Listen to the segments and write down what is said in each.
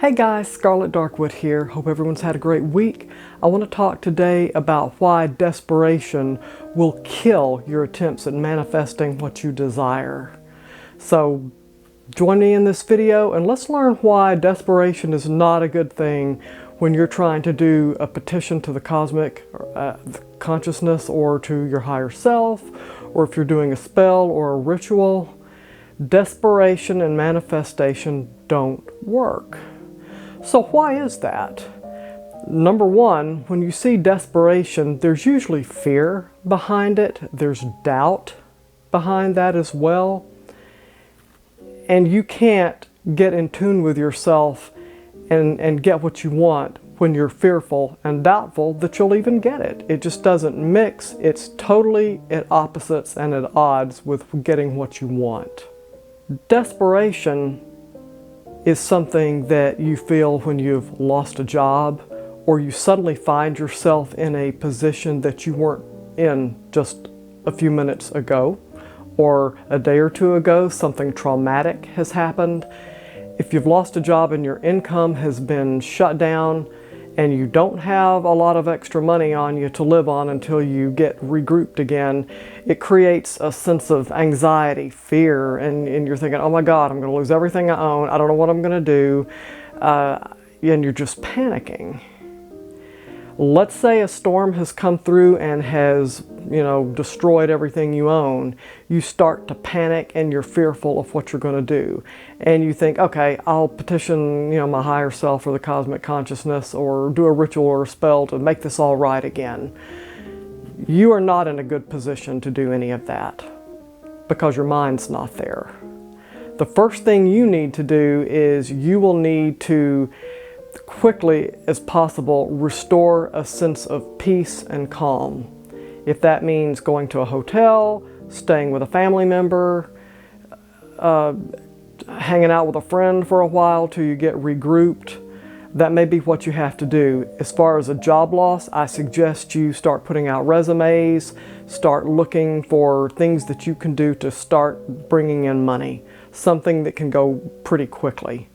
Hey guys, Scarlet Darkwood here. Hope everyone's had a great week. I want to talk today about why desperation will kill your attempts at manifesting what you desire. So join me in this video and let's learn why desperation is not a good thing when you're trying to do a petition to the cosmic consciousness or to your higher self, or if you're doing a spell or a ritual. Desperation and manifestation don't work. So why is that? Number one, when you see desperation, there's usually fear behind it. There's doubt behind that as well. And you can't get in tune with yourself and get what you want when you're fearful and doubtful that you'll even get it. It just doesn't mix. It's totally at opposites and at odds with getting what you want. Desperation is something that you feel when you've lost a job, or you suddenly find yourself in a position that you weren't in just a few minutes ago, or a day or two ago. Something traumatic has happened. If you've lost a job and your income has been shut down and you don't have a lot of extra money on you to live on until you get regrouped again, it creates a sense of anxiety, fear, and you're thinking, oh my God, I'm going to lose everything I own. I don't know what I'm going to do. And you're just panicking. Let's say a storm has come through and has, destroyed everything you own. You start to panic and you're fearful of what you're going to do. And you think, okay, I'll petition, my higher self or the cosmic consciousness, or do a ritual or a spell to make this all right again. You are not in a good position to do any of that because your mind's not there. The first thing you need to do is you will need to quickly as possible restore a sense of peace and calm. If that means going to a hotel, staying with a family member, hanging out with a friend for a while till you get regrouped, that may be what you have to do. As far as a job loss, I suggest you start putting out resumes, start looking for things that you can do to start bringing in money, something that can go pretty quickly.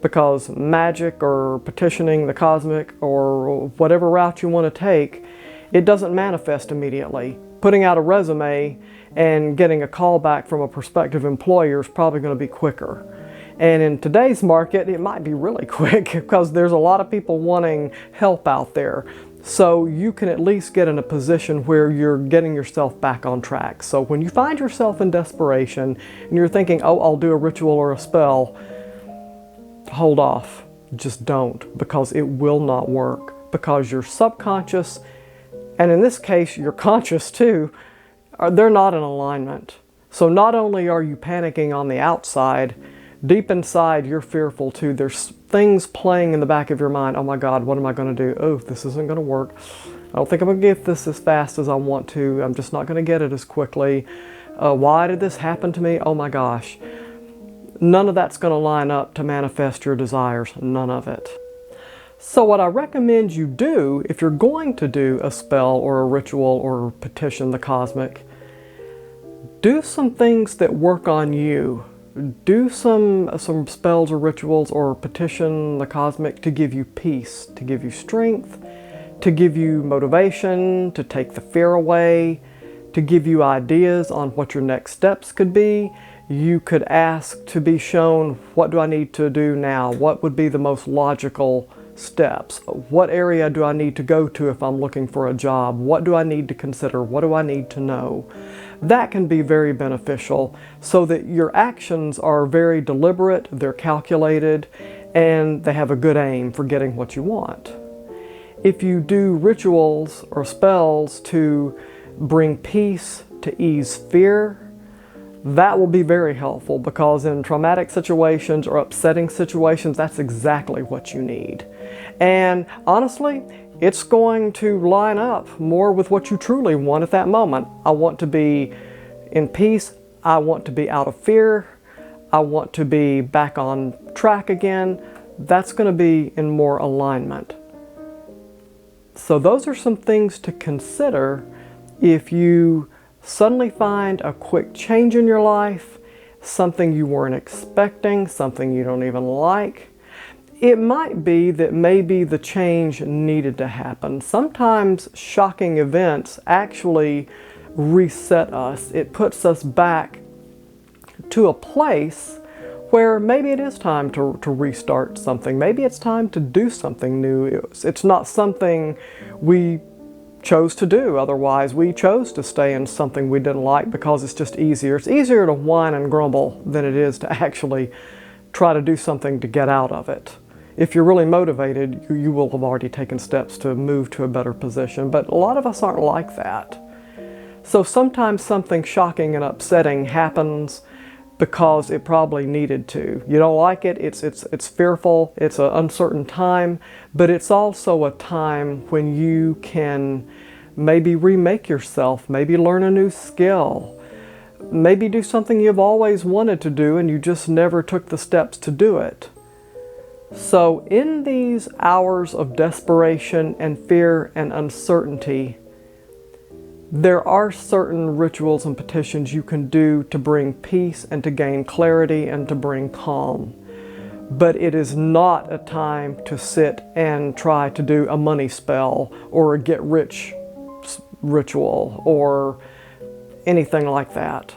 Because magic or petitioning the cosmic or whatever route you want to take, it doesn't manifest immediately. Putting out a resume and getting a call back from a prospective employer is probably going to be quicker. And in today's market, it might be really quick because there's a lot of people wanting help out there. So you can at least get in a position where you're getting yourself back on track. So when you find yourself in desperation and you're thinking, oh, I'll do a ritual or a spell, hold off. Just don't, because it will not work. Because your subconscious, and in this case your conscious too, they're not in alignment. So not only are you panicking on the outside, deep inside you're fearful too. There's things playing in the back of your mind. Oh my God, what am I going to do? Oh, this isn't going to work. I don't think I'm going to get this as fast as I want to. I'm just not going to get it as quickly. Why did this happen to me? Oh my gosh. None of that's going to line up to manifest your desires. None of it. So what I recommend you do, if you're going to do a spell or a ritual or petition the cosmic, do some things that work on you. Do some spells or rituals or petition the cosmic to give you peace, to give you strength, to give you motivation, to take the fear away, to give you ideas on what your next steps could be. You could ask to be shown, what do I need to do now? What would be the most logical steps? What area do I need to go to if I'm looking for a job? What do I need to consider? What do I need to know? That can be very beneficial so that your actions are very deliberate, they're calculated, and they have a good aim for getting what you want. If you do rituals or spells to bring peace, to ease fear, that will be very helpful, because in traumatic situations or upsetting situations, that's exactly what you need. And honestly, it's going to line up more with what you truly want at that moment. I want to be in peace. I want to be out of fear. I want to be back on track again. That's going to be in more alignment. So those are some things to consider if you suddenly find a quick change in your life, something you weren't expecting, something you don't even like. It might be that maybe the change needed to happen. Sometimes shocking events actually reset us. It puts us back to a place where maybe it is time to restart something. Maybe it's time to do something new. It's not something we chose to do. Otherwise, we chose to stay in something we didn't like because it's just easier. It's easier to whine and grumble than it is to actually try to do something to get out of it. If you're really motivated, you will have already taken steps to move to a better position. But a lot of us aren't like that. So sometimes something shocking and upsetting happens because it probably needed to. You don't like it, it's fearful, it's an uncertain time, but it's also a time when you can maybe remake yourself, maybe learn a new skill, maybe do something you've always wanted to do and you just never took the steps to do it. So in these hours of desperation and fear and uncertainty, there are certain rituals and petitions you can do to bring peace and to gain clarity and to bring calm. But it is not a time to sit and try to do a money spell or a get rich ritual or anything like that.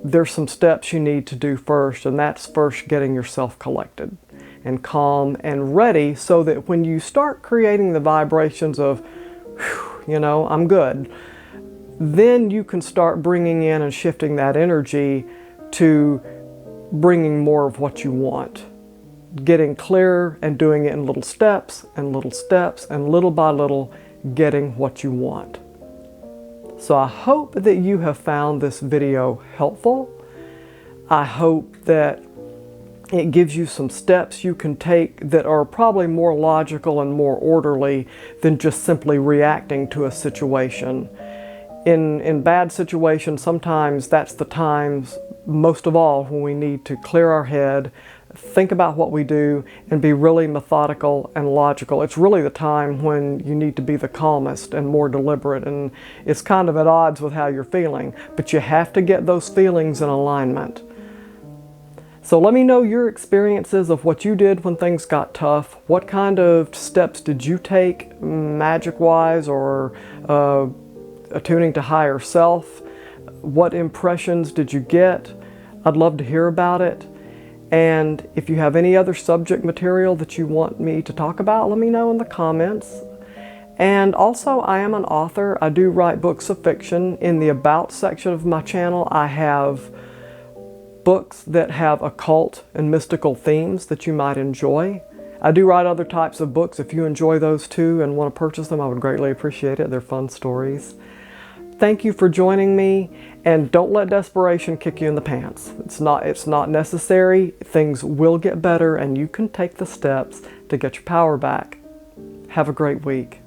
There's some steps you need to do first, and that's first getting yourself collected and calm and ready so that when you start creating the vibrations of, you know, I'm good, then you can start bringing in and shifting that energy to bringing more of what you want. Getting clearer and doing it in little steps and little steps and little by little getting what you want. So I hope that you have found this video helpful. I hope that it gives you some steps you can take that are probably more logical and more orderly than just simply reacting to a situation. In bad situations, sometimes that's the times, most of all, when we need to clear our head, think about what we do, and be really methodical and logical. It's really the time when you need to be the calmest and more deliberate, and it's kind of at odds with how you're feeling, but you have to get those feelings in alignment. So let me know your experiences of what you did when things got tough. What kind of steps did you take, magic-wise or attuning to higher self? What impressions did you get? I'd love to hear about it. And if you have any other subject material that you want me to talk about, let me know in the comments. And also, I am an author. I do write books of fiction. In the About section of my channel, I have books that have occult and mystical themes that you might enjoy. I do write other types of books. If you enjoy those too and want to purchase them, I would greatly appreciate it. They're fun stories. Thank you for joining me, and don't let desperation kick you in the pants. It's not necessary. Things will get better, and you can take the steps to get your power back. Have a great week.